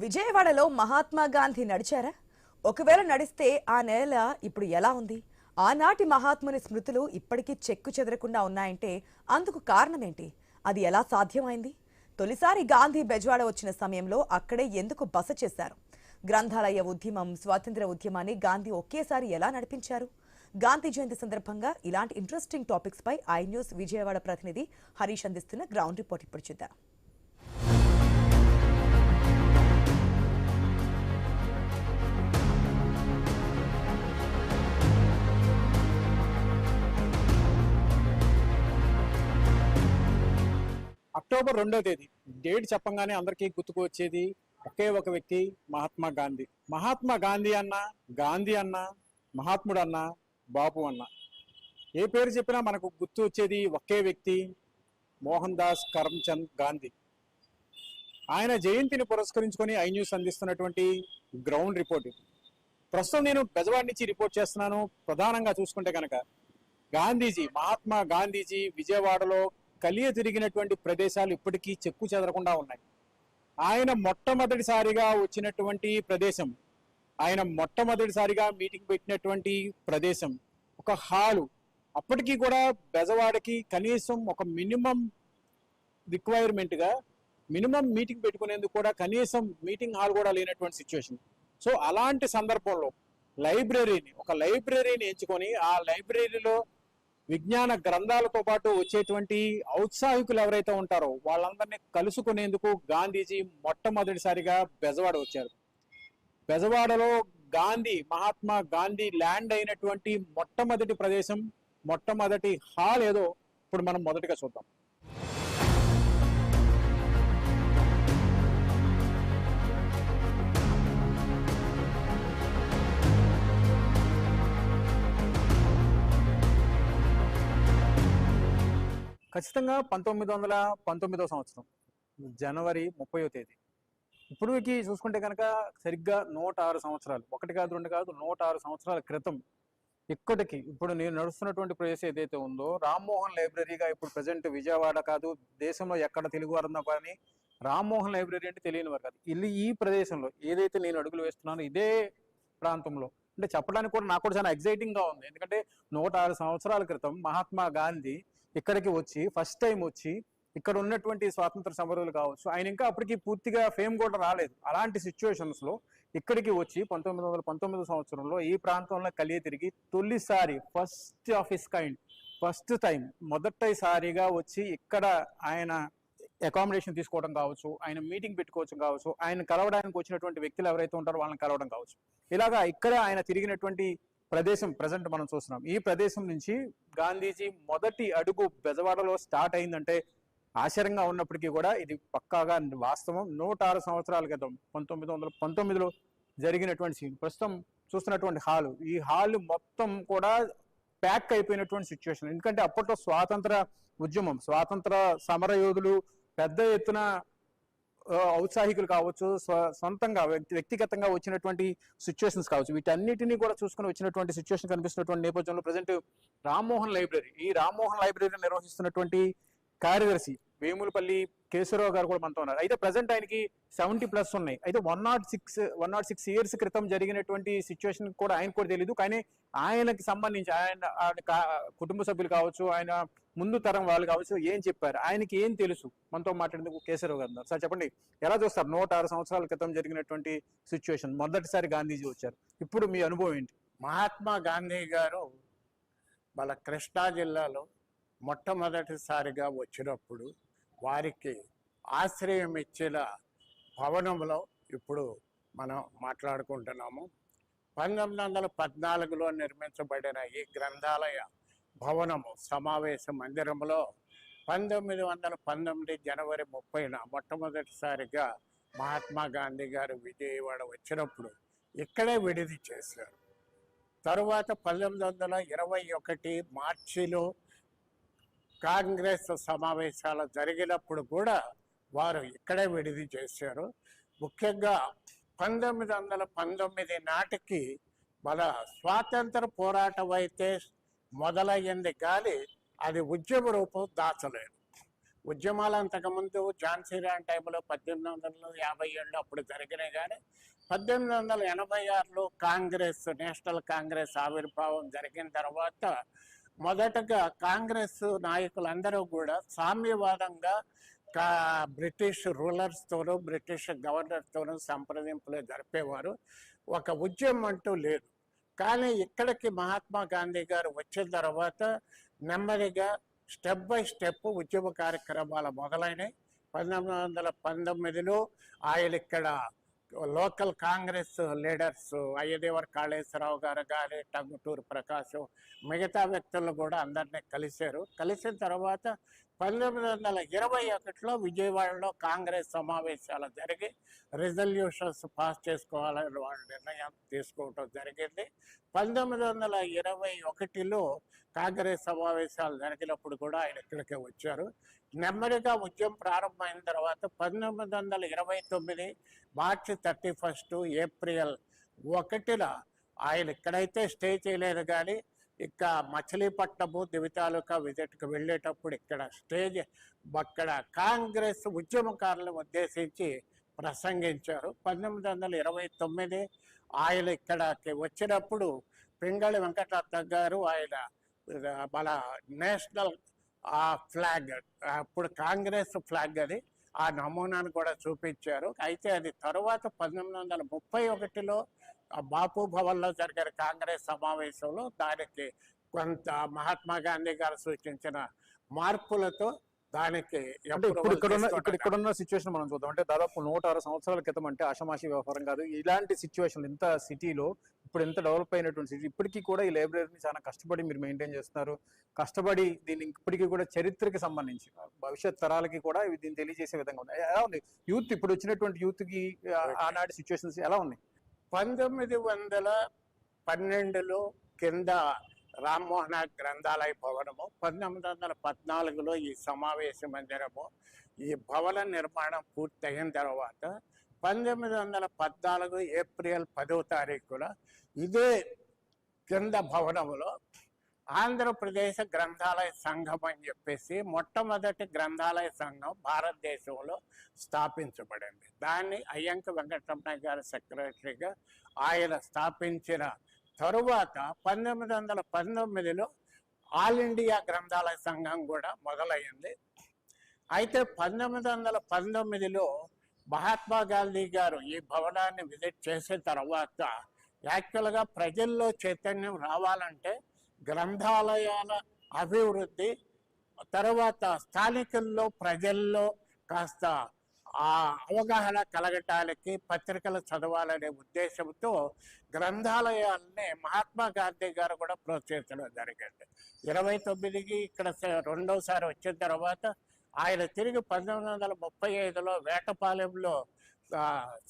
విజయవాడలో మహాత్మా గాంధీ నడిచారా? ఒకవేళ నడిస్తే ఆ నేల ఇప్పుడు ఎలా ఉంది? ఆనాటి మహాత్ముని స్మృతులు ఇప్పటికీ చెక్కు చెదరకుండా ఉన్నాయంటే అందుకు కారణమేంటి? అది ఎలా సాధ్యమైంది? తొలిసారి గాంధీ బెజవాడ వచ్చిన సమయంలో అక్కడే ఎందుకు బస చేశారు? గ్రంథాలయ ఉద్యమం, స్వాతంత్ర్య ఉద్యమాన్ని గాంధీ ఒకేసారి ఎలా నడిపించారు? గాంధీ జయంతి సందర్భంగా ఇలాంటి ఇంట్రెస్టింగ్ టాపిక్స్ పై ఐ న్యూస్ విజయవాడ ప్రతినిధి హరీష్ అందిస్తున్న గ్రౌండ్ రిపోర్ట్ ఇప్పుడు చూద్దాం. అక్టోబర్ 2వ తేదీ డేట్ చెప్పంగానే అందరికీ గుర్తుకు వచ్చేది ఒకే ఒక వ్యక్తి, మహాత్మా గాంధీ. మహాత్మా గాంధీ అన్న, గాంధీ అన్న, మహాత్ముడు అన్న, బాపు అన్న, ఏ పేరు చెప్పినా మనకు గుర్తు వచ్చేది ఒకే వ్యక్తి, మోహన్ దాస్ కరమ్చంద్ గాంధీ. ఆయన జయంతిని పురస్కరించుకొని ఐ న్యూస్ అందిస్తున్నటువంటి గ్రౌండ్ రిపోర్ట్. ప్రస్తుతం నేను బెజవాడ నుంచి రిపోర్ట్ చేస్తున్నాను. ప్రధానంగా చూసుకుంటే కనుక గాంధీజీ, మహాత్మా గాంధీజీ విజయవాడలో కలియ తిరిగినటువంటి ప్రదేశాలు ఇప్పటికీ చెక్కు చెదరకుండా ఉన్నాయి. ఆయన మొట్టమొదటిసారిగా వచ్చినటువంటి ప్రదేశం, ఆయన మొట్టమొదటిసారిగా మీటింగ్ పెట్టినటువంటి ప్రదేశం ఒక హాలు. అప్పటికీ కూడా బెజవాడకి కనీసం ఒక మినిమం రిక్వైర్మెంట్గా మినిమం మీటింగ్ పెట్టుకునేందుకు కూడా కనీసం మీటింగ్ హాల్ కూడా లేనటువంటి సిచ్యువేషన్. సో అలాంటి సందర్భంలో ఒక లైబ్రరీని ఎంచుకొని ఆ లైబ్రరీలో విజ్ఞాన గ్రంథాలతో పాటు వచ్చేటువంటి ఔత్సాహికులు ఎవరైతే ఉంటారో వాళ్ళందరినీ కలుసుకునేందుకు గాంధీజీ మొట్టమొదటిసారిగా బెజవాడ వచ్చారు. బెజవాడలో మహాత్మా గాంధీ ల్యాండ్ అయినటువంటి మొట్టమొదటి ప్రదేశం, మొట్టమొదటి హాల్ ఏదో ఇప్పుడు మనం మొదటిగా చూద్దాం. ఖచ్చితంగా 1919 సంవత్సరం జనవరి 30వ తేదీ. ఇప్పటికి చూసుకుంటే కనుక సరిగ్గా 106 సంవత్సరాలు, ఒకటి కాదు రెండు కాదు 106 సంవత్సరాల క్రితం ఇక్కడికి ఇప్పుడు నేను నడుస్తున్నటువంటి ప్రదేశం ఏదైతే ఉందో రామ్మోహన్ లైబ్రరీగా ఇప్పుడు ప్రజెంట్ విజయవాడ కాదు, దేశంలో ఎక్కడ తెలుగు వారున్నా కానీ రామ్మోహన్ లైబ్రరీ అంటే తెలియని వారు కాదు. ఈ ప్రదేశంలో ఏదైతే నేను అడుగులు వేస్తున్నానో ఇదే ప్రాంతంలో అంటే చెప్పడానికి కూడా నాకు కూడా చాలా ఎగ్జైటింగ్ గా ఉంది. ఎందుకంటే 106 సంవత్సరాల క్రితం మహాత్మా గాంధీ ఇక్కడికి వచ్చి ఫస్ట్ టైం వచ్చి ఇక్కడ ఉన్నటువంటి స్వాతంత్ర సమరులు కావచ్చు, ఆయన ఇంకా అప్పటికి పూర్తిగా ఫేమ్ కూడా రాలేదు. అలాంటి సిచ్యువేషన్స్ లో ఇక్కడికి వచ్చి 1919 సంవత్సరంలో ఈ ప్రాంతంలో కలియ తిరిగి తొలిసారి ఫస్ట్ టైం మొదటిసారిగా వచ్చి ఇక్కడ ఆయన అకామిడేషన్ తీసుకోవడం కావచ్చు, ఆయన మీటింగ్ పెట్టుకోవచ్చు కావచ్చు, ఆయన కలవడానికి వచ్చినటువంటి వ్యక్తులు ఎవరైతే ఉంటారో వాళ్ళని కలవడం కావచ్చు. ఇలాగా ఇక్కడ ఆయన తిరిగినటువంటి ప్రదేశం ప్రజెంట్ మనం చూస్తున్నాం. ఈ ప్రదేశం నుంచి గాంధీజీ మొదటి అడుగు బెజవాడలో స్టార్ట్ అయిందంటే ఆశ్చర్యంగా ఉన్నప్పటికీ కూడా ఇది పక్కాగా వాస్తవం. 106 సంవత్సరాల క్రితం 1919లో జరిగినటువంటి సీన్ ప్రస్తుతం చూస్తున్నటువంటి హాలు, ఈ హాల్ మొత్తం కూడా ప్యాక్ అయిపోయినటువంటి సిచ్యువేషన్. ఎందుకంటే అప్పట్లో స్వాతంత్ర ఉద్యమం, స్వాతంత్ర సమర యోధులు పెద్ద ఎత్తున ఔత్సాహికులు కావచ్చు, సొంతంగా వ్యక్తిగతంగా వచ్చినటువంటి సిచ్యువేషన్స్ కావచ్చు, వీటన్నిటినీ కూడా చూసుకుని వచ్చినటువంటి సిచ్యువేషన్ కనిపిస్తున్నటువంటి నేపథ్యంలో ప్రజెంట్ ఈ రామ్మోహన్ లైబ్రరీ నిర్వహిస్తున్నటువంటి కార్యదర్శి వేములపల్లి కేశవరావు గారు కూడా మనతో ఉన్నారు. అయితే ప్రజెంట్ ఆయనకి 70+ ఉన్నాయి. అయితే 106 ఇయర్స్ క్రితం జరిగినటువంటి సిచ్యువేషన్ కూడా ఆయన కూడా తెలియదు. కానీ ఆయనకి సంబంధించి ఆయన కుటుంబ సభ్యులు కావచ్చు, ఆయన ముందు తరం వాళ్ళు కావచ్చు ఏం చెప్పారు, ఆయనకి ఏం తెలుసు, మనతో మాట్లాడేందుకు కేశవరావు గారు ఉన్నారు. సార్ చెప్పండి, ఎలా చూస్తారు 106 సంవత్సరాల క్రితం జరిగినటువంటి సిచ్యువేషన్, మొదటిసారి గాంధీజీ వచ్చారు, ఇప్పుడు మీ అనుభవం ఏంటి? మహాత్మా గాంధీ గారు మన కృష్ణా జిల్లాలో మొట్టమొదటిసారిగా వచ్చినప్పుడు వారికి ఆశ్రయం ఇచ్చిన భవనంలో ఇప్పుడు మనం మాట్లాడుకుంటున్నాము. 1914లో నిర్మించబడిన ఈ గ్రంథాలయ భవనము సమావేశ మందిరంలో 1919 జనవరి 30న మొట్టమొదటిసారిగా మహాత్మా గాంధీ గారు విజయవాడ వచ్చినప్పుడు ఇక్కడే విడిది చేశారు. తరువాత 1921 మార్చిలో కాంగ్రెస్ సమావేశాలు జరిగినప్పుడు కూడా వారు ఇక్కడే విడిది చేశారు. ముఖ్యంగా 1919 నాటికి మన స్వాతంత్ర పోరాటం అయితే మొదలయ్యింది కానీ అది ఉద్యమ రూపం దాచలేదు. ఉద్యమాలు అంతకుముందు ఝాన్సీ రాణి టైంలో 1857 అప్పుడు జరిగినాయి. కానీ 1886లో కాంగ్రెస్, నేషనల్ కాంగ్రెస్ ఆవిర్భావం జరిగిన తర్వాత మొదటగా కాంగ్రెస్ నాయకులందరూ కూడా సామ్యవాదంగా బ్రిటిష్ రూలర్స్తోనూ బ్రిటిష్ గవర్నర్తోనూ సంప్రదింపులు జరిపేవారు. ఒక ఉద్యమం అంటూ లేదు. కానీ ఇక్కడికి మహాత్మా గాంధీ గారు వచ్చిన తర్వాత నెమ్మదిగా స్టెప్ బై స్టెప్ ఉద్యమ కార్యక్రమాలు మొదలైనవి. 1919లో ఆయన ఇక్కడ లోకల్ కాంగ్రెస్ లీడర్స్ అయ్యదేవర కాళేశ్వరరావు గారు కానీ, టంగుటూరు ప్రకాశం, మిగతా వ్యక్తులను కూడా అందరినీ కలిశారు. కలిసిన తర్వాత 1921లో విజయవాడలో కాంగ్రెస్ సమావేశాలు జరిగి రిజల్యూషన్స్ పాస్ చేసుకోవాలని వాళ్ళు నిర్ణయం తీసుకోవటం జరిగింది. 1921లో కాంగ్రెస్ సమావేశాలు జరిగినప్పుడు కూడా ఆయన ఇక్కడికి వచ్చారు. నెమ్మదిగా ఉద్యమం ప్రారంభమైన తర్వాత 1929 మార్చి 31 ఏప్రిల్ 1న ఆయన ఇక్కడైతే స్టే చేయలేదు. కానీ ఇక మచిలీపట్నము దివితాలూకా విజిట్కి వెళ్ళేటప్పుడు ఇక్కడ అక్కడ కాంగ్రెస్ ఉద్యమకారులను ఉద్దేశించి ప్రసంగించారు. 1929 ఆయన ఇక్కడికి వచ్చినప్పుడు పింగళి వెంకటరత్న గారు ఆయన మన నేషనల్ ఫ్లాగ్, అప్పుడు కాంగ్రెస్ ఫ్లాగ్ అది, ఆ నమూనాను కూడా చూపించారు. అయితే అది తరువాత 1931లో బాపు భవన్లో జరిగిన కాంగ్రెస్ సమావేశంలో దానికి కొంత మహాత్మా గాంధీ గారు సూచించిన మార్పులతో దానికి అంటే ఇక్కడున్న సిచ్యువేషన్ మనం చూద్దాం. అంటే దాదాపు 106 సంవత్సరాల క్రితం, అంటే ఆషామాషి వ్యవహారం కాదు. ఇలాంటి సిచ్యువేషన్ ఇంత సిటీలో, ఇప్పుడు ఎంత డెవలప్ అయినటువంటి సిటీ, ఇప్పటికీ కూడా ఈ లైబ్రరీని చాలా కష్టపడి మీరు మెయింటైన్ చేస్తున్నారు. కష్టపడి దీన్ని ఇప్పటికీ కూడా చరిత్రకి సంబంధించి భవిష్యత్ తరాలకి కూడా దీన్ని తెలియజేసే విధంగా ఉంది. ఎలా ఉంది యూత్, ఇప్పుడు వచ్చినటువంటి యూత్ కి ఆనాటి సిచ్యువేషన్స్ ఎలా ఉన్నాయి? 1912లో కింద రామ్మోహన గ్రంథాలయ భవనము, 1914లో ఈ సమావేశ మందిరము, ఈ భవన నిర్మాణం పూర్తయిన తర్వాత 1914 ఏప్రిల్ 10వ తారీఖున ఇదే కింద భవనంలో ఆంధ్రప్రదేశ్ గ్రంథాలయ సంఘం అని చెప్పేసి మొట్టమొదటి గ్రంథాలయ సంఘం భారతదేశంలో స్థాపించబడింది. దాన్ని అయ్యంకి వెంకటరమణ గారి సెక్రటరీగా ఆయన స్థాపించిన తరువాత 1919లో ఆల్ ఇండియా గ్రంథాలయ సంఘం కూడా మొదలైంది. అయితే 1919లో మహాత్మా గాంధీ గారు ఈ భవనాన్ని విజిట్ చేసిన తర్వాత యాక్చువల్గా ప్రజల్లో చైతన్యం రావాలంటే గ్రంథాలయాల అభివృద్ధి, తర్వాత స్థానికుల్లో ప్రజల్లో కాస్త అవగాహన కలగటానికి పత్రికలు చదవాలనే ఉద్దేశంతో గ్రంథాలయాల్ని మహాత్మా గాంధీ గారు కూడా ప్రోత్సహించడం జరిగింది. 29కి ఇక్కడ రెండోసారి వచ్చిన తర్వాత ఆయన తిరిగి 1935లో వేటపాలెంలో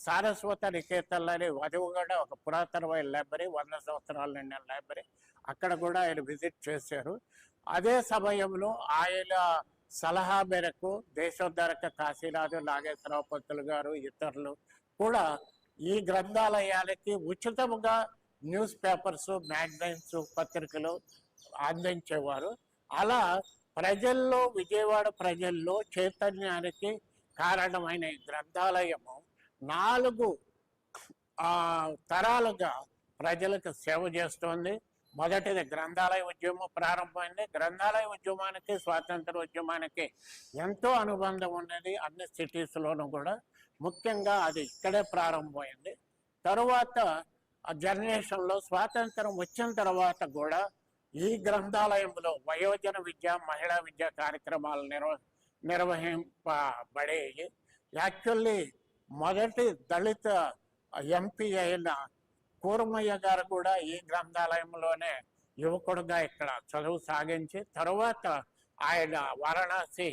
సారస్వత నికేతన్లని వధువుగడ ఒక పురాతనమైన లైబ్రరీ, 100 సంవత్సరాల నిండిన లైబ్రరీ, అక్కడ కూడా ఆయన విజిట్ చేశారు. అదే సమయంలో ఆయన సలహా మేరకు దేశోద్ధరక కాశీనాథు, నాగేశ్వరరావు పంతులు గారు, ఇతరులు కూడా ఈ గ్రంథాలయాలకి ఉచితముగా న్యూస్ పేపర్స్, మ్యాగజైన్స్, పత్రికలు అందించేవారు. అలా ప్రజల్లో, విజయవాడ ప్రజల్లో చైతన్యానికి కారణమైన ఈ గ్రంథాలయము 4 తరాలుగా ప్రజలకు సేవ చేస్తోంది. మొదటిది గ్రంథాలయ ఉద్యమం ప్రారంభమైంది. గ్రంథాలయ ఉద్యమానికి, స్వాతంత్ర ఉద్యమానికి ఎంతో అనుబంధం ఉన్నది అన్ని సిటీస్లోనూ కూడా. ముఖ్యంగా అది ఇక్కడే ప్రారంభమైంది. తరువాత ఆ జనరేషన్లో స్వాతంత్రం వచ్చిన తర్వాత కూడా ఈ గ్రంథాలయంలో వయోజన విద్య, మహిళా విద్య కార్యక్రమాలు నిర్వహింపబడేవి. యాక్చువల్లీ మొదటి దళిత ఎంపీ అయిన కూరమయ్య గారు కూడా ఈ గ్రంథాలయంలోనే యువకుడుగా ఇక్కడ చదువు సాగించి తరువాత ఆయన వారణాసి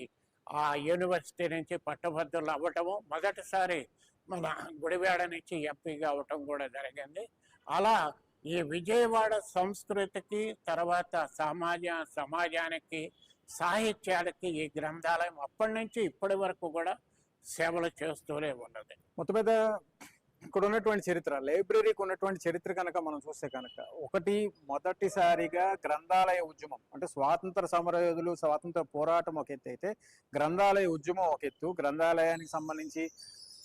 యూనివర్సిటీ నుంచి పట్టభద్రులు అవ్వటము, మొదటిసారి మన గుడివాడ నుంచి ఎంపీగా అవ్వటం కూడా జరిగింది. అలా ఈ విజయవాడ సంస్కృతికి, తర్వాత సమాజానికి, సాహిత్యానికి ఈ గ్రంథాలయం అప్పటి నుంచి ఇప్పటి వరకు కూడా సేవలు చేస్తూనే ఉన్నది. మొత్తం మీద ఇక్కడ ఉన్నటువంటి చరిత్ర, లైబ్రరీకి ఉన్నటువంటి చరిత్ర కనుక మనం చూస్తే కనుక, ఒకటి మొదటిసారిగా గ్రంథాలయ ఉద్యమం అంటే స్వాతంత్ర సమరయోధులు, స్వాతంత్ర పోరాటం ఒక ఎత్తు అయితే, గ్రంథాలయ ఉద్యమం ఒక ఎత్తు. గ్రంథాలయానికి సంబంధించి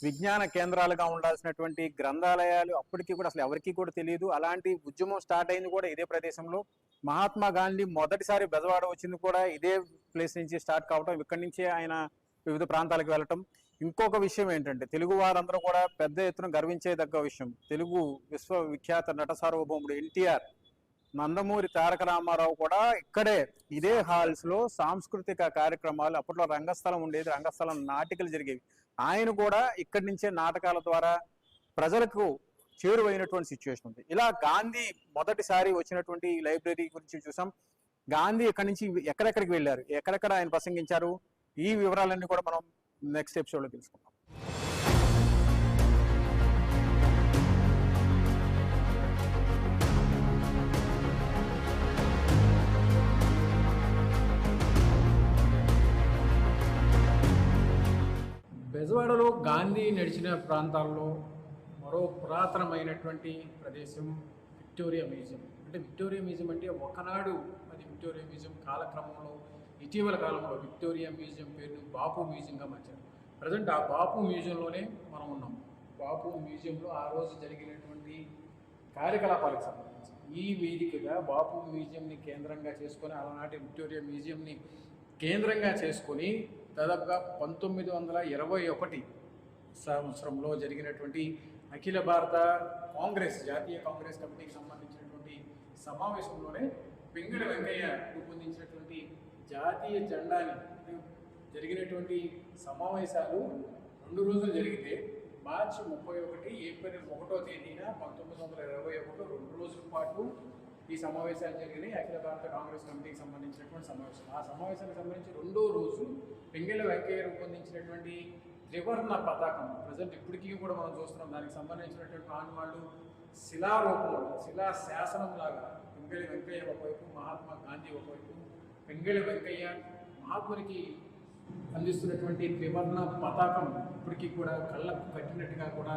విజ్ఞాన కేంద్రాలుగా ఉండాల్సినటువంటి గ్రంథాలయాలు అప్పటికి కూడా అసలు ఎవరికి కూడా తెలియదు. అలాంటి ఉద్యమం స్టార్ట్ అయింది కూడా ఇదే ప్రదేశంలో. మహాత్మా గాంధీ మొదటిసారి బెజవాడ వచ్చింది కూడా ఇదే ప్లేస్ నుంచి స్టార్ట్ కావటం, ఇక్కడి నుంచే ఆయన వివిధ ప్రాంతాలకు వెళ్ళటం. ఇంకొక విషయం ఏంటంటే, తెలుగు వారందరూ కూడా పెద్ద ఎత్తున గర్వించేదగ్గ విషయం, తెలుగు విశ్వవిఖ్యాత నట సార్వభౌముడు ఎన్టీఆర్, నందమూరి తారక రామారావు కూడా ఇక్కడే ఇదే హాల్స్ లో సాంస్కృతిక కార్యక్రమాలు, అప్పట్లో రంగస్థలం ఉండేది, రంగస్థలం నాటికలు జరిగేవి, ఆయన కూడా ఇక్కడి నుంచే నాటకాల ద్వారా ప్రజలకు చేరువైనటువంటి సిచ్యువేషన్ ఉంది. ఇలా గాంధీ మొదటిసారి వచ్చినటువంటి లైబ్రరీ గురించి చూసాం. గాంధీ ఇక్కడి నుంచి ఎక్కడెక్కడికి వెళ్ళారు, ఎక్కడెక్కడ ఆయన ప్రసంగించారు, ఈ వివరాలన్నీ కూడా మనం నెక్స్ట్ ఎపిసోడ్లో తెలుసుకుందాం. బెజవాడలో గాంధీ నడిచిన ప్రాంతాల్లో మరో పురాతనమైనటువంటి ప్రదేశం విక్టోరియా మ్యూజియం. అంటే విక్టోరియా మ్యూజియం అంటే ఒకనాడు అది విక్టోరియా మ్యూజియం కాలక్రమంలో ఇటీవల కాలంలో విక్టోరియా మ్యూజియం పేరుని బాపు మ్యూజియంగా మార్చారు. ప్రజెంట్ ఆ బాపు మ్యూజియంలోనే మనం ఉన్నాం. బాపు మ్యూజియంలో ఆ రోజు జరిగినటువంటి కార్యకలాపాలకు సంబంధించి ఈ వేదికగా బాపు మ్యూజియంని కేంద్రంగా చేసుకొని, ఆనాటి విక్టోరియా మ్యూజియంని కేంద్రంగా చేసుకొని దాదాపుగా 1921 సంవత్సరంలో జరిగినటువంటి అఖిల భారత కాంగ్రెస్, జాతీయ కాంగ్రెస్ కమిటీకి సంబంధించినటువంటి సమావేశంలోనే పింగళి వెంకయ్య రూపొందించినటువంటి జాతీయ జెండాని జరిగినటువంటి సమావేశాలు 2 రోజులు జరిగితే మార్చి 31, ఏప్రిల్ 1వ తేదీన 1921 2 రోజుల పాటు ఈ సమావేశాలు జరిగినాయి. అఖిల భారత కాంగ్రెస్ కమిటీకి సంబంధించినటువంటి సమావేశం. ఆ సమావేశానికి సంబంధించి 2వ రోజు పింగళి వెంకయ్య రూపొందించినటువంటి త్రివర్ణ పతాకం ప్రజెంట్ ఇప్పటికీ కూడా మనం చూస్తున్నాం. దానికి సంబంధించినటువంటి ఆనవాళ్ళు శిలారూపంలో, శిలా శాసనం లాగా పింగళి వెంకయ్య ఒకవైపు, మహాత్మా గాంధీ ఒకవైపు, పింగళి వెంకయ్య మహాత్మునికి అందిస్తున్నటువంటి త్రివర్ణ పతాకం ఇప్పటికీ కూడా కళ్ళకు కట్టినట్టుగా కూడా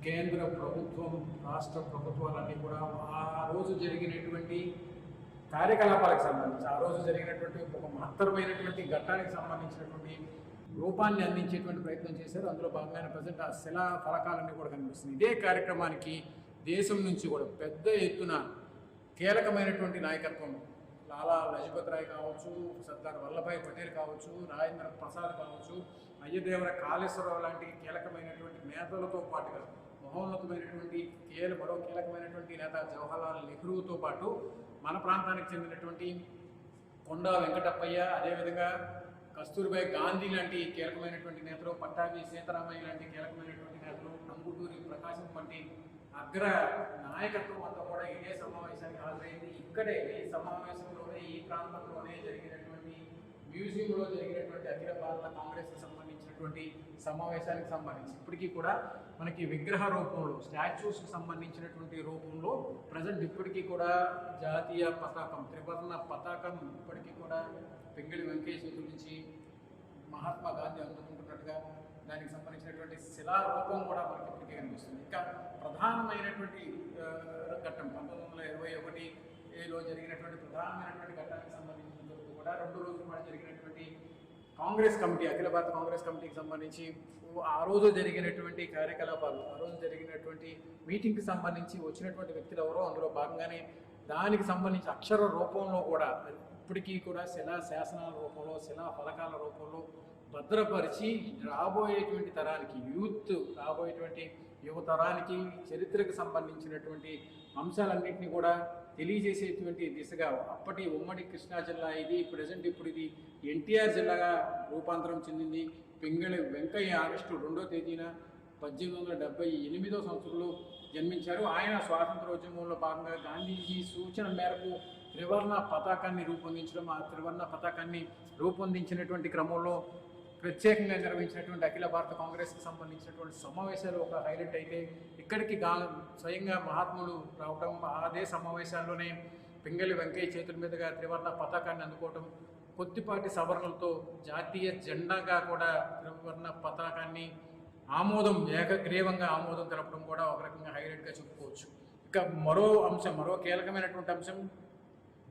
కేంద్ర ప్రభుత్వం, రాష్ట్ర ప్రభుత్వాలన్నీ కూడా ఆ రోజు జరిగినటువంటి కార్యకలాపాలకు సంబంధించి, ఆ రోజు జరిగినటువంటి ఒక మహత్తరమైనటువంటి ఘట్టానికి సంబంధించినటువంటి రూపాన్ని అందించేటువంటి ప్రయత్నం చేశారు. అందులో భాగంగానే ప్రజెంట్ ఆ శిలా ఫలకాలన్నీ కూడా కనిపిస్తుంది. ఇదే కార్యక్రమానికి దేశం నుంచి కూడా పెద్ద ఎత్తున కీలకమైనటువంటి నాయకత్వం, లాలా లజపత్ రాయ్ కావచ్చు, సర్దార్ వల్లభాయ్ పటేల్ కావచ్చు, రాజేంద్ర ప్రసాద్ కావచ్చు, అయ్యదేవర కాళేశ్వరరావు లాంటి కీలకమైనటువంటి నేతలతో పాటుగా మహోన్నతమైనటువంటి మరో కీలకమైనటువంటి నేత జవహర్లాల్ నెహ్రూతో పాటు మన ప్రాంతానికి చెందినటువంటి కొండా వెంకటప్పయ్య, అదేవిధంగా కస్తూర్బాయ్ గాంధీ లాంటి కీలకమైనటువంటి నేతలు, పట్టాభి సీతారామయ్య లాంటి కీలకమైనటువంటి నేతలు, టంగుటూరి ప్రకాశం వంటి అగ్ర నాయకత్వం అంతా కూడా ఇదే సమావేశానికి హాజరైంది. ఇక్కడే ఈ సమావేశంలోనే, ఈ ప్రాంతంలోనే జరిగినటువంటి మ్యూజియంలో జరిగినటువంటి అఖిల భారత కాంగ్రెస్కి సంబంధించినటువంటి సమావేశానికి సంబంధించి ఇప్పటికీ కూడా మనకి విగ్రహ రూపంలో, స్టాచ్యూస్కి సంబంధించినటువంటి రూపంలో ప్రజెంట్ ఇప్పటికీ కూడా జాతీయ పతాకం, త్రివర్ణ పతాకం ఇప్పటికీ కూడా పింగళి వెంకయ్య చేతుల నుంచి మహాత్మా గాంధీ అందుకుంటున్నట్టుగా దానికి సంబంధించినటువంటి శిలారూపం కూడా మనకి ఇప్పటికీ కనిపిస్తుంది. ఇంకా ప్రధానమైనటువంటి ఘట్టం 1921లో జరిగినటువంటి ప్రధానమైనటువంటి ఘట్టానికి సంబంధించినంత కూడా 2 రోజుల పాటు జరిగినటువంటి కాంగ్రెస్ కమిటీ, అఖిల భారత కాంగ్రెస్ కమిటీకి సంబంధించి ఆ రోజు జరిగినటువంటి కార్యకలాపాలు, ఆ రోజు జరిగినటువంటి మీటింగ్కి సంబంధించి వచ్చినటువంటి వ్యక్తులు ఎవరో అందులో భాగంగానే దానికి సంబంధించి అక్షర రూపంలో కూడా ఇప్పటికీ కూడా శిలా శాసనాల రూపంలో, శిలా ఫలకాల రూపంలో భద్రపరిచి రాబోయేటువంటి తరానికి, రాబోయేటువంటి యువతరానికి చరిత్రకు సంబంధించినటువంటి అంశాలన్నింటినీ కూడా తెలియజేసేటువంటి దిశగా అప్పటి ఉమ్మడి కృష్ణా జిల్లా ఇది ప్రజెంట్ ఇప్పుడు ఇది ఎన్టీఆర్ జిల్లాగా రూపాంతరం చెందింది. పింగళి వెంకయ్య ఆగస్టు 2వ తేదీన 1878వ సంవత్సరంలో జన్మించారు. ఆయన స్వాతంత్రోద్యమంలో భాగంగా గాంధీజీ సూచన మేరకు త్రివర్ణ పతాకాన్ని రూపొందించడం, ఆ త్రివర్ణ పతాకాన్ని రూపొందించినటువంటి క్రమంలో ప్రత్యేకంగా నిర్వహించినటువంటి అఖిల భారత కాంగ్రెస్కి సంబంధించినటువంటి సమావేశాలు ఒక హైలైట్ అయితే, ఇక్కడికి స్వయంగా మహాత్ములు రావటం, అదే సమావేశాల్లోనే పింగళి వెంకయ్య చేతుల మీదుగా త్రివర్ణ పతాకాన్ని అందుకోవటం, కొద్దిపాటి సవరణలతో జాతీయ జెండాగా కూడా త్రివర్ణ పతాకాన్ని ఆమోదం ఏకగ్రీవంగా ఆమోదం తెలపడం కూడా ఒక రకంగా హైలైట్గా చెప్పుకోవచ్చు. ఇక మరో కీలకమైనటువంటి అంశం,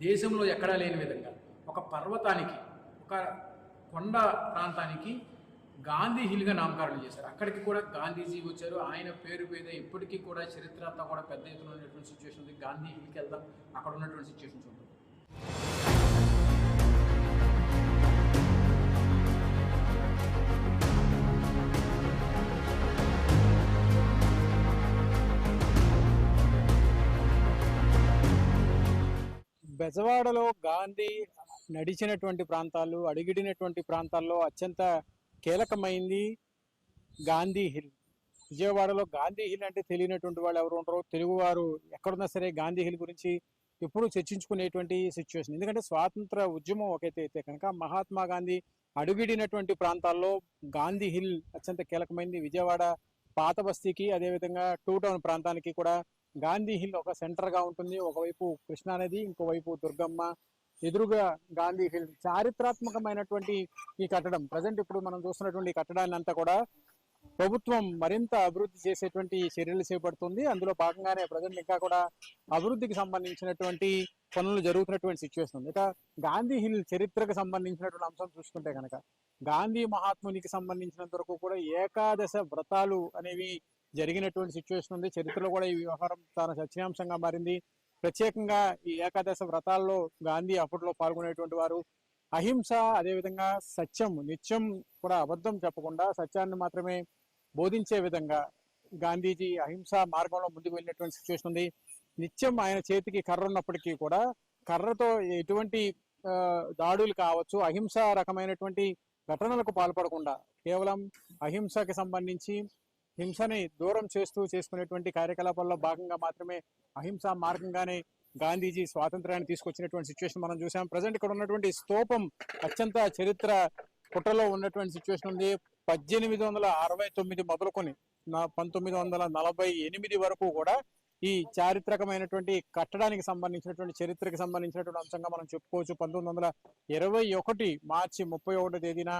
దేశంలో ఎక్కడా లేని విధంగా ఒక పర్వతానికి, ఒక కొండ ప్రాంతానికి గాంధీ హిల్గా నామకరణం చేశారు. అక్కడికి కూడా గాంధీజీ వచ్చారు. ఆయన పేరు మీద ఇప్పటికీ కూడా చరిత్ర అంతా కూడా పెద్ద ఎత్తున ఉన్నటువంటి సిచ్యువేషన్ ఉంది. గాంధీ హిల్కి వెళ్దాం, అక్కడ ఉన్నటువంటి సిచ్యువేషన్స్ ఉంటుంది. బెజవాడలో గాంధీ నడిచినటువంటి ప్రాంతాలు, అడుగిడినటువంటి ప్రాంతాల్లో అత్యంత కీలకమైంది గాంధీ హిల్. విజయవాడలో గాంధీ హిల్ అంటే తెలియనటువంటి వాళ్ళు ఎవరు ఉంటారో? తెలుగువారు ఎక్కడున్నా సరే గాంధీ హిల్ గురించి ఎప్పుడూ చర్చించుకునేటువంటి సిచ్యువేషన్. ఎందుకంటే స్వాతంత్ర ఉద్యమం ఒకైతే అయితే కనుక మహాత్మా గాంధీ అడుగిడినటువంటి ప్రాంతాల్లో గాంధీ హిల్ అత్యంత కీలకమైంది. విజయవాడ పాత బస్తీకి, అదేవిధంగా టూ టౌన్ ప్రాంతానికి కూడా గాంధీ హిల్ ఒక సెంటర్ గా ఉంటుంది. ఒకవైపు కృష్ణానది, ఇంకోవైపు దుర్గమ్మ, ఎదురుగా గాంధీ హిల్. చారిత్రాత్మకమైనటువంటి ఈ కట్టడం ప్రజెంట్ ఇప్పుడు మనం చూస్తున్నటువంటి కట్టడాన్ని అంతా కూడా ప్రభుత్వం మరింత అభివృద్ధి చేసేటువంటి చర్యలు చేపడుతుంది. అందులో భాగంగానే ప్రజెంట్ ఇంకా కూడా అభివృద్ధికి సంబంధించినటువంటి పనులు జరుగుతున్నటువంటి సిచ్యువేషన్ ఉంది. ఇక గాంధీ హిల్ చరిత్రకు సంబంధించినటువంటి అంశం చూసుకుంటే కనుక గాంధీ మహాత్మునికి సంబంధించినంత వరకు కూడా ఏకాదశ వ్రతాలు అనేవి జరిగినటువంటి సిచ్యువేషన్ ఉంది. చరిత్రలో కూడా ఈ వ్యవహారం చాలా చర్చనీయాంశంగా మారింది. ప్రత్యేకంగా ఈ ఏకాదశ వ్రతాల్లో గాంధీ అప్పట్లో పాల్గొనేటువంటి వారు అహింస, అదేవిధంగా సత్యం, నిత్యం కూడా అబద్ధం చెప్పకుండా సత్యాన్ని మాత్రమే బోధించే విధంగా గాంధీజీ అహింస మార్గంలో ముందుకు వెళ్ళినటువంటి సిచ్యువేషన్ ఉంది. నిత్యం ఆయన చేతికి కర్ర ఉన్నప్పటికీ కూడా కర్రతో ఎటువంటి దాడులు కావచ్చు, అహింస రకమైనటువంటి ఘటనలకు పాల్పడకుండా కేవలం అహింసకి సంబంధించి హింసని దూరం చేస్తూ చేసుకునేటువంటి కార్యకలాపాల్లో భాగంగా మాత్రమే అహింసా మార్గంగానే గాంధీజీ స్వాతంత్రాన్ని తీసుకొచ్చినటువంటి సిచ్యువేషన్ మనం చూసాం. ప్రజెంట్ ఇక్కడ ఉన్నటువంటి స్తూపం అత్యంత చరిత్ర పుటలో ఉన్నటువంటి సిచ్యువేషన్ ఉంది. 1869 మొదలుకొని 1948 వరకు కూడా ఈ చారిత్రకమైనటువంటి కట్టడానికి సంబంధించినటువంటి చరిత్రకు సంబంధించినటువంటి అంశంగా మనం చెప్పుకోవచ్చు. 1921 మార్చి 31 తేదీన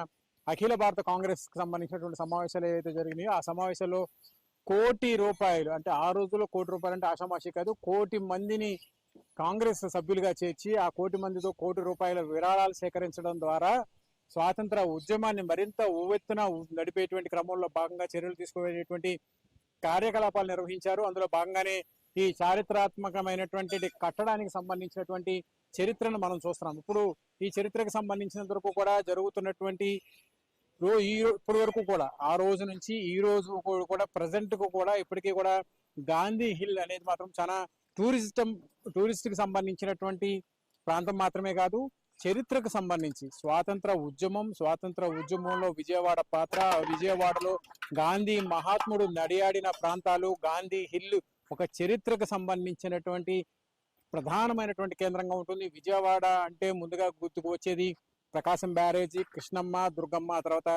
అఖిల భారత కాంగ్రెస్ కి సంబంధించినటువంటి సమావేశాలు ఏవైతే జరిగినాయో ఆ సమావేశాల్లో ₹1,00,00,000 అంటే ఆ రోజుల్లో ₹1,00,00,000 అంటే ఆషామాషి కాదు, 1,00,00,000 మందిని కాంగ్రెస్ సభ్యులుగా చేర్చి ఆ 1,00,00,000 మందితో ₹1,00,00,000 విరాళాలు సేకరించడం ద్వారా స్వాతంత్ర ఉద్యమాన్ని మరింత ఉవ్వెత్తున నడిపేటువంటి క్రమంలో భాగంగా చర్యలు తీసుకునేటువంటి కార్యకలాపాలు నిర్వహించారు. అందులో భాగంగానే ఈ చారిత్రాత్మకమైనటువంటి కట్టడానికి సంబంధించినటువంటి చరిత్రను మనం చూస్తున్నాం. ఇప్పుడు ఈ చరిత్రకు సంబంధించినంత వరకు కూడా జరుగుతున్నటువంటి ఇప్పటి వరకు కూడా ఆ రోజు నుంచి ఈ రోజు కూడా ప్రజెంట్ కు కూడా ఇప్పటికీ కూడా గాంధీ హిల్ అనేది మాత్రం చాలా టూరిస్ట్ కి సంబంధించినటువంటి ప్రాంతం మాత్రమే కాదు, చరిత్రకు సంబంధించి స్వాతంత్ర ఉద్యమంలో విజయవాడ పాత్ర, విజయవాడలో గాంధీ మహాత్ముడు నడియాడిన ప్రాంతాలు, గాంధీ హిల్ ఒక చరిత్రకు సంబంధించినటువంటి ప్రధానమైనటువంటి కేంద్రంగా ఉంటుంది. విజయవాడ అంటే ముందుగా గుర్తుకు వచ్చేది ప్రకాశం బ్యారేజీ, కృష్ణమ్మ, దుర్గమ్మ, తర్వాత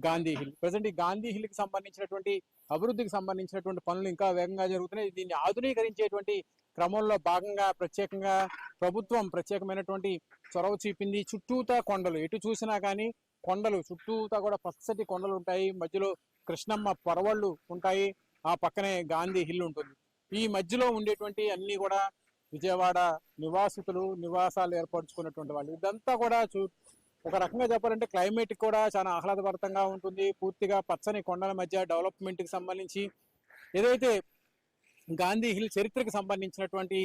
గాంధీ హిల్. ప్రజెంట్ ఈ గాంధీ హిల్ కి సంబంధించినటువంటి అభివృద్ధికి సంబంధించినటువంటి పనులు ఇంకా వేగంగా జరుగుతున్నాయి. దీన్ని ఆధునీకరించేటువంటి క్రమంలో భాగంగా ప్రత్యేకంగా ప్రభుత్వం ప్రత్యేకమైనటువంటి చొరవ చూపింది. చుట్టూతా కొండలు, ఎటు చూసినా కానీ కొండలు, చుట్టూతా కూడా పచ్చటి కొండలు ఉంటాయి, మధ్యలో కృష్ణమ్మ పరవళ్ళు ఉంటాయి, ఆ పక్కనే గాంధీ హిల్ ఉంటుంది. ఈ మధ్యలో ఉండేటువంటి అన్ని కూడా విజయవాడ నివాసాలు ఏర్పరచుకున్నటువంటి వాళ్ళు. ఇదంతా కూడా ఒక రకంగా చెప్పాలంటే క్లైమేట్ కూడా చాలా ఆహ్లాదభరితంగా ఉంటుంది. పూర్తిగా పచ్చని కొండల మధ్య డెవలప్మెంట్ కి సంబంధించి ఏదైతే గాంధీ హిల్ చరిత్రకు సంబంధించినటువంటి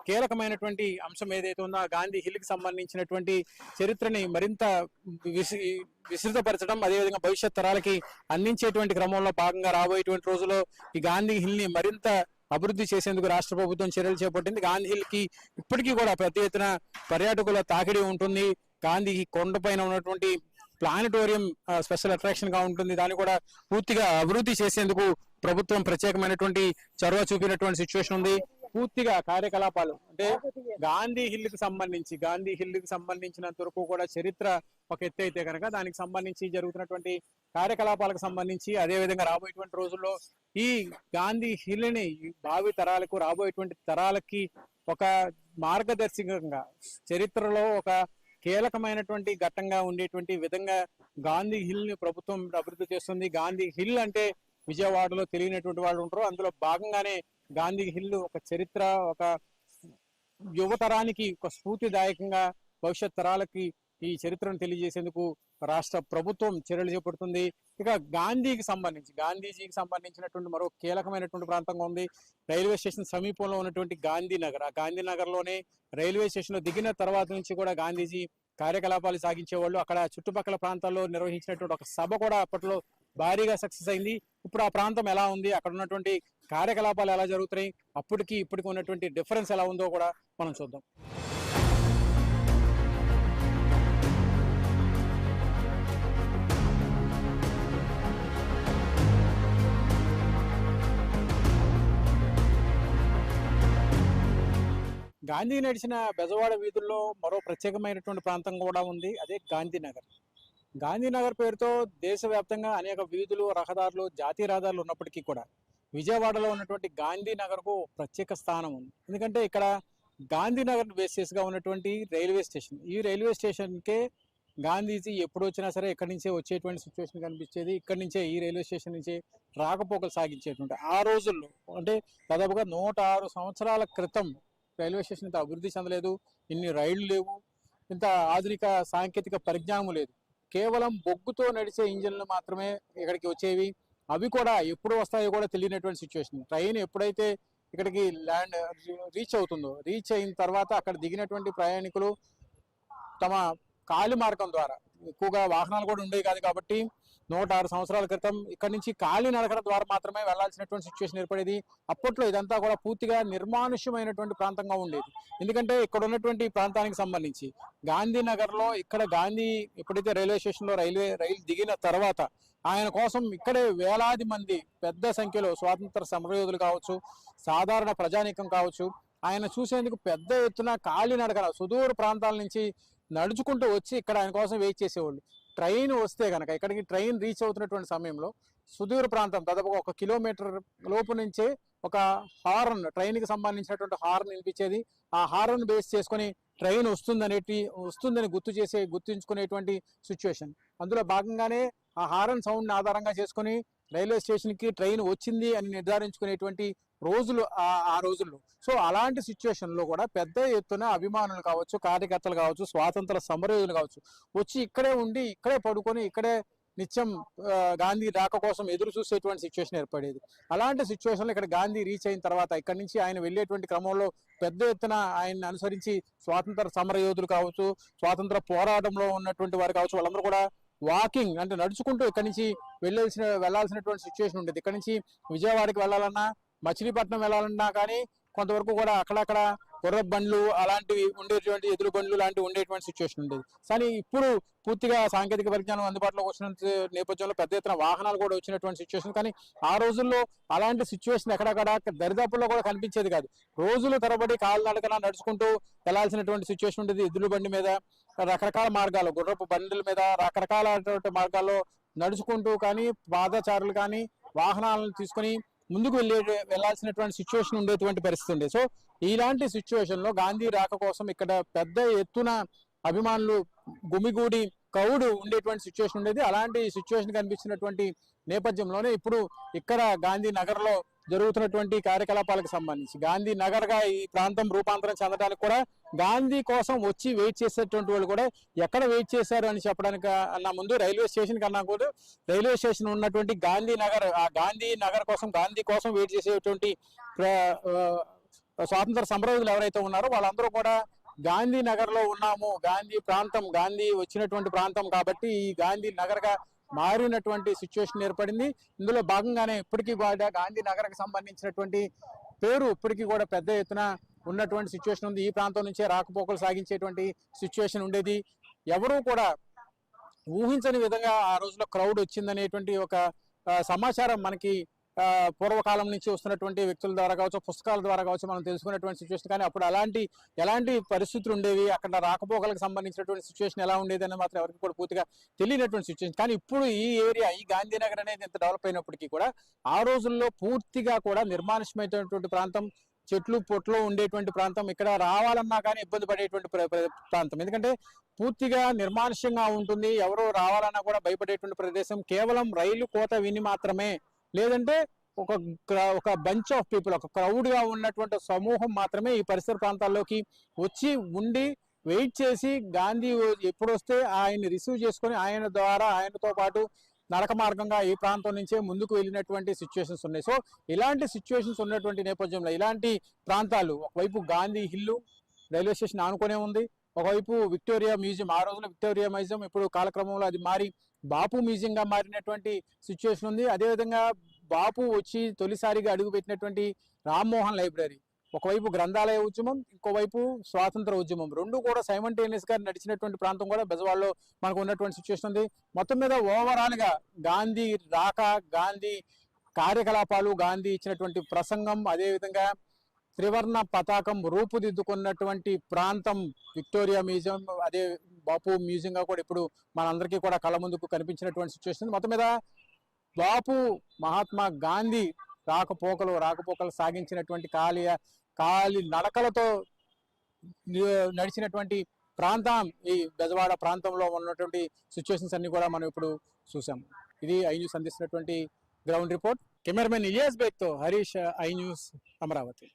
కీలకమైనటువంటి అంశం ఏదైతే ఉందో ఆ గాంధీ హిల్ కి సంబంధించినటువంటి చరిత్రని మరింత విస్తృతపరచడం, అదేవిధంగా భవిష్యత్ తరాలకి అందించేటువంటి క్రమంలో భాగంగా రాబోయేటువంటి రోజుల్లో ఈ గాంధీ హిల్ ని మరింత అభివృద్ధి చేసేందుకు రాష్ట్ర ప్రభుత్వం చర్యలు చేపట్టింది. గాంధీ హిల్ కి ఇప్పటికీ కూడా పెద్ద ఎత్తున పర్యాటకుల తాకిడి ఉంటుంది. గాంధీ కొండపైన ఉన్నటువంటి ప్లానటోరియం స్పెషల్ అట్రాక్షన్ గా ఉంటుంది. దాన్ని కూడా పూర్తిగా అభివృద్ధి చేసేందుకు ప్రభుత్వం ప్రత్యేకమైనటువంటి చొరవ చూపినటువంటి సిచ్యువేషన్ ఉంది. పూర్తిగా కార్యకలాపాలు అంటే గాంధీ హిల్ కి సంబంధించినంత వరకు కూడా చరిత్ర ఒక ఎత్తు అయితే కనుక దానికి సంబంధించి జరుగుతున్నటువంటి కార్యకలాపాలకు సంబంధించి, అదేవిధంగా రాబోయేటువంటి రోజుల్లో ఈ గాంధీ హిల్ ని భావి తరాలకు, రాబోయేటువంటి తరాలకి ఒక మార్గదర్శకంగా చరిత్రలో ఒక కీలకమైనటువంటి ఘట్టంగా ఉండేటువంటి విధంగా గాంధీ హిల్ ని ప్రభుత్వం అభివృద్ధి చేస్తుంది. గాంధీ హిల్ అంటే విజయవాడలో తెలియనటువంటి వాళ్ళు ఉంటారు. అందులో భాగంగానే గాంధీ హిల్ ఒక చరిత్ర, ఒక యువతరానికి ఒక స్ఫూర్తిదాయకంగా భవిష్యత్ తరాలకి ఈ చరిత్రను తెలియజేసేందుకు రాష్ట్ర ప్రభుత్వం చర్యలు చేపడుతుంది. ఇక గాంధీజీకి సంబంధించినటువంటి మరో కీలకమైనటువంటి ప్రాంతంగా ఉంది రైల్వే స్టేషన్ సమీపంలో ఉన్నటువంటి గాంధీనగర్. ఆ గాంధీనగర్లోనే రైల్వే స్టేషన్లో దిగిన తర్వాత నుంచి కూడా గాంధీజీ కార్యకలాపాలు సాగించేవాళ్ళు. అక్కడ చుట్టుపక్కల ప్రాంతాల్లో నిర్వహించినటువంటి ఒక సభ కూడా అప్పట్లో భారీగా సక్సెస్ అయింది. ఇప్పుడు ఆ ప్రాంతం ఎలా ఉంది, అక్కడ ఉన్నటువంటి కార్యకలాపాలు ఎలా జరుగుతున్నాయి, అప్పటికి ఇప్పటికి ఉన్నటువంటి డిఫరెన్స్ ఎలా ఉందో కూడా మనం చూద్దాం. గాంధీ నడిచిన బెజవాడ వీధుల్లో మరో ప్రత్యేకమైనటువంటి ప్రాంతం కూడా ఉంది, అదే గాంధీనగర్. గాంధీనగర్ పేరుతో దేశవ్యాప్తంగా అనేక వీధులు, రహదారులు, జాతీయ రహదారులు ఉన్నప్పటికీ కూడా విజయవాడలో ఉన్నటువంటి గాంధీనగర్కు ప్రత్యేక స్థానం ఉంది. ఎందుకంటే ఇక్కడ గాంధీనగర్ బేసిస్గా ఉన్నటువంటి రైల్వే స్టేషన్. ఈ రైల్వే స్టేషన్కే గాంధీజీ ఎప్పుడు వచ్చినా సరే ఇక్కడి నుంచే వచ్చేటువంటి సిచ్యువేషన్ కనిపించేది. ఇక్కడి నుంచే ఈ రైల్వే స్టేషన్ నుంచే రాకపోకలు సాగించేటువంటి ఆ రోజుల్లో, అంటే దాదాపుగా 106 సంవత్సరాల క్రితం రైల్వే స్టేషన్ ఇంత అభివృద్ధి చెందలేదు, ఇన్ని రైళ్లు లేవు, ఇంత ఆధునిక సాంకేతిక పరిజ్ఞానం లేదు. కేవలం బొగ్గుతో నడిచే ఇంజిన్లు మాత్రమే ఇక్కడికి వచ్చేవి. అవి కూడా ఎప్పుడు వస్తాయో కూడా తెలియనటువంటి సిచ్యువేషన్. ట్రైన్ ఎప్పుడైతే ఇక్కడికి రీచ్ అవుతుందో, రీచ్ అయిన తర్వాత అక్కడ దిగినటువంటి ప్రయాణికులు తమ కాలి మార్గం ద్వారా, ఎక్కువగా వాహనాలు కూడా ఉండేవి కాదు కాబట్టి 106 సంవత్సరాల క్రితం ఇక్కడి నుంచి కాలి నడకల ద్వారా మాత్రమే వెళ్లాల్సినటువంటి సిచ్యువేషన్ ఏర్పడేది. అప్పట్లో ఇదంతా కూడా పూర్తిగా నిర్మానుష్యమైనటువంటి ప్రాంతంగా ఉండేది. ఎందుకంటే ఇక్కడ ఉన్నటువంటి ప్రాంతానికి సంబంధించి గాంధీనగర్లో ఇక్కడ గాంధీ ఎప్పుడైతే రైల్వే స్టేషన్లో రైలు దిగిన తర్వాత ఆయన కోసం ఇక్కడే వేలాది మంది పెద్ద సంఖ్యలో స్వాతంత్ర సమరయోధులు కావచ్చు, సాధారణ ప్రజానీకం కావచ్చు, ఆయన చూసేందుకు పెద్ద ఎత్తున కాలినడకన సుదూర ప్రాంతాల నుంచి నడుచుకుంటూ వచ్చి ఇక్కడ ఆయన కోసం వెయిట్ చేసేవాళ్ళు. ట్రైన్ వస్తే కనుక ఇక్కడికి ట్రైన్ రీచ్ అవుతున్నటువంటి సమయంలో సుదూర ప్రాంతం దాదాపుగా 1 కిలోమీటర్ లోపు నుంచే ఒక హార్న్, ట్రైన్కి సంబంధించినటువంటి హార్న్ వినిపించేది. ఆ హార్న్ బేస్ చేసుకొని ట్రైన్ వస్తుందని గుర్తుంచుకునేటువంటి సిచ్యువేషన్. అందులో భాగంగానే ఆ హార్న్ సౌండ్ని ఆధారంగా చేసుకొని రైల్వే స్టేషన్కి ట్రైన్ వచ్చింది అని నిర్ధారించుకునేటువంటి రోజులు ఆ రోజుల్లో. సో అలాంటి సిచ్యువేషన్లో కూడా పెద్ద ఎత్తున అభిమానులు కావచ్చు, కార్యకర్తలు కావచ్చు, స్వాతంత్ర సమరయోధులు కావచ్చు వచ్చి ఇక్కడే ఉండి, ఇక్కడే పడుకొని, ఇక్కడే నిత్యం గాంధీ రాక కోసం ఎదురు చూసేటువంటి సిచ్యువేషన్ ఏర్పడేది. అలాంటి సిచ్యువేషన్లో ఇక్కడ గాంధీ రీచ్ అయిన తర్వాత ఇక్కడి నుంచి ఆయన వెళ్ళేటువంటి క్రమంలో పెద్ద ఎత్తున ఆయన్ని అనుసరించి స్వాతంత్ర సమరయోధులు కావచ్చు, స్వాతంత్ర పోరాటంలో ఉన్నటువంటి వారు కావచ్చు, వాళ్ళందరూ కూడా వాకింగ్ అంటే నడుచుకుంటూ ఇక్కడి నుంచి వెళ్లాల్సినటువంటి సిచ్యువేషన్ ఉండేది. ఇక్కడి నుంచి విజయవాడకి వెళ్ళాలన్నా, మచిలీపట్నం వెళ్ళాలన్నా కానీ కొంతవరకు కూడా అక్కడక్కడ గుర్ర బండ్లు అలాంటివి ఉండేటువంటి, ఎదురు బండ్లు లాంటివి ఉండేటువంటి సిచ్యువేషన్ ఉండేది. కానీ ఇప్పుడు పూర్తిగా సాంకేతిక పరిజ్ఞానం అందుబాటులోకి వచ్చిన నేపథ్యంలో పెద్ద ఎత్తున వాహనాలు కూడా వచ్చినటువంటి సిచ్యువేషన్. కానీ ఆ రోజుల్లో అలాంటి సిచ్యువేషన్ ఎక్కడక్కడ దరిదాపుల్లో కూడా కనిపించేది కాదు. రోజుల తరబడి కాలినడకన నడుచుకుంటూ వెళ్లాల్సినటువంటి సిచ్యువేషన్ ఉండేది. ఎద్దుల బండి మీద రకరకాల మార్గాలు, గుర్రపు బండ్ల మీద రకరకాలైనటువంటి మార్గాల్లో నడుచుకుంటూ కానీ, పాదచారులు కానీ వాహనాలను తీసుకొని ముందుకు వెళ్లాల్సినటువంటి సిచ్యువేషన్ ఉండేటువంటి పరిస్థితి ఉంది. సో ఇలాంటి సిచ్యువేషన్ లో గాంధీ రాక కోసం ఇక్కడ పెద్ద ఎత్తున అభిమానులు గుమిగూడి క్రౌడ్ ఉండేటువంటి సిచ్యువేషన్ ఉండేది. అలాంటి సిచ్యువేషన్ కనిపించినటువంటి నేపథ్యంలోనే ఇప్పుడు ఇక్కడ గాంధీ నగర్ లో జరుగుతున్నటువంటి కార్యకలాపాలకు సంబంధించి గాంధీ నగర్ గా ఈ ప్రాంతం రూపాంతరం చెందడానికి కూడా గాంధీ కోసం వచ్చి వెయిట్ చేసేటువంటి వాళ్ళు కూడా ఎక్కడ వెయిట్ చేశారు అని చెప్పడానికి అన్న ముందు రైల్వే స్టేషన్ కన్నా కూడా రైల్వే స్టేషన్ ఉన్నటువంటి గాంధీ నగర్, ఆ గాంధీ నగర్ కోసం, గాంధీ కోసం వెయిట్ చేసేటువంటి స్వాతంత్ర సమరయోధులు ఎవరైతే ఉన్నారో వాళ్ళందరూ కూడా గాంధీ నగర్ లో ఉన్నాము, గాంధీ ప్రాంతం, గాంధీ వచ్చినటువంటి ప్రాంతం కాబట్టి ఈ గాంధీ నగర్ గా మారినటువంటి సిచ్యువేషన్ ఏర్పడింది. ఇందులో భాగంగానే ఇప్పటికీ కూడా గాంధీ నగర్కి సంబంధించినటువంటి పేరు ఇప్పటికీ కూడా పెద్ద ఎత్తున ఉన్నటువంటి సిచ్యువేషన్ ఉంది. ఈ ప్రాంతం నుంచే రాకపోకలు సాగించేటువంటి సిచ్యువేషన్ ఉండేది. ఎవరూ కూడా ఊహించని విధంగా ఆ రోజులో క్రౌడ్ వచ్చిందనేటువంటి ఒక సమాచారం మనకి పూర్వకాలం నుంచి వస్తున్నటువంటి వ్యక్తుల ద్వారా కావచ్చు, పుస్తకాల ద్వారా కావచ్చు మనం తెలుసుకున్నటువంటి సిచ్యువేషన్. కానీ అప్పుడు ఎలాంటి పరిస్థితులు ఉండేవి, అక్కడ రాకపోకలకు సంబంధించినటువంటి సిచ్యువేషన్ ఎలా ఉండేది అని మాత్రం ఎవరికి కూడా పూర్తిగా తెలియనటువంటి సిచ్యువేషన్. కానీ ఇప్పుడు ఈ ఏరియా, ఈ గాంధీనగర్ అనేది ఎంత డెవలప్ అయినప్పటికీ కూడా ఆ రోజుల్లో పూర్తిగా కూడా నిర్మానుష్యమైనటువంటి ప్రాంతం, చెట్లు పొట్లు ఉండేటువంటి ప్రాంతం, ఇక్కడ రావాలన్నా కానీ ఇబ్బంది పడేటువంటి ప్రాంతం. ఎందుకంటే పూర్తిగా నిర్మానుష్యంగా ఉంటుంది, ఎవరో రావాలన్నా కూడా భయపడేటువంటి ప్రదేశం. కేవలం రైలు కోత విని మాత్రమే లేదంటే ఒక బంచ్ ఆఫ్ పీపుల్, ఒక క్రౌడ్గా ఉన్నటువంటి సమూహం మాత్రమే ఈ పరిసర ప్రాంతాల్లోకి వచ్చి ఉండి వెయిట్ చేసి గాంధీ ఎప్పుడు వస్తే ఆయన్ని రిసీవ్ చేసుకొని ఆయన ద్వారా ఆయనతో పాటు నడక మార్గంగా ఈ ప్రాంతం నుంచే ముందుకు వెళ్ళినటువంటి సిచ్యువేషన్స్ ఉన్నాయి. సో ఇలాంటి సిచ్యువేషన్స్ ఉన్నటువంటి నేపథ్యంలో ఇలాంటి ప్రాంతాలు, ఒకవైపు గాంధీ హిల్లు రైల్వే స్టేషన్ ఆనుకునే ఉంది, ఒకవైపు విక్టోరియా మ్యూజియం, ఆ రోజున విక్టోరియా మ్యూజియం ఇప్పుడు కాలక్రమంలో అది మారి బాపు మ్యూజియంగా మారినటువంటి సిచ్యువేషన్ ఉంది. అదేవిధంగా బాపు వచ్చి తొలిసారిగా అడుగుపెట్టినటువంటి రామ్మోహన్ లైబ్రరీ, ఒకవైపు గ్రంథాలయ ఉద్యమం, ఇంకోవైపు స్వాతంత్ర ఉద్యమం, రెండు కూడా సైమల్టేనియస్ గా నడిచినటువంటి ప్రాంతం కూడా బెజవాడలో మనకు ఉన్నటువంటి సిచ్యువేషన్ ఉంది. మొత్తం మీద ఓవరాల్ గా గాంధీ రాక, గాంధీ కార్యకలాపాలు, గాంధీ ఇచ్చినటువంటి ప్రసంగం, అదేవిధంగా త్రివర్ణ పతాకం రూపుదిద్దుకున్నటువంటి ప్రాంతం విక్టోరియా మ్యూజియం, అదే బాపు మ్యూజియంగా కూడా ఇప్పుడు మనందరికీ కూడా కళ్ళ ముందుకు కనిపించినటువంటి సిచ్యువేషన్. మొత్తం మీద బాపు మహాత్మా గాంధీ రాకపోకలు సాగించినటువంటి కాలి నడకలతో నడిచినటువంటి ప్రాంతం ఈ బెజవాడ ప్రాంతంలో ఉన్నటువంటి సిచ్యువేషన్స్ అన్ని కూడా మనం ఇప్పుడు చూసాం. ఇది ఐ న్యూస్ అందిస్తున్నటువంటి ground report. Cameraman Ilyas Baig తో హరీష్, ఐ న్యూస్, అమరావతి.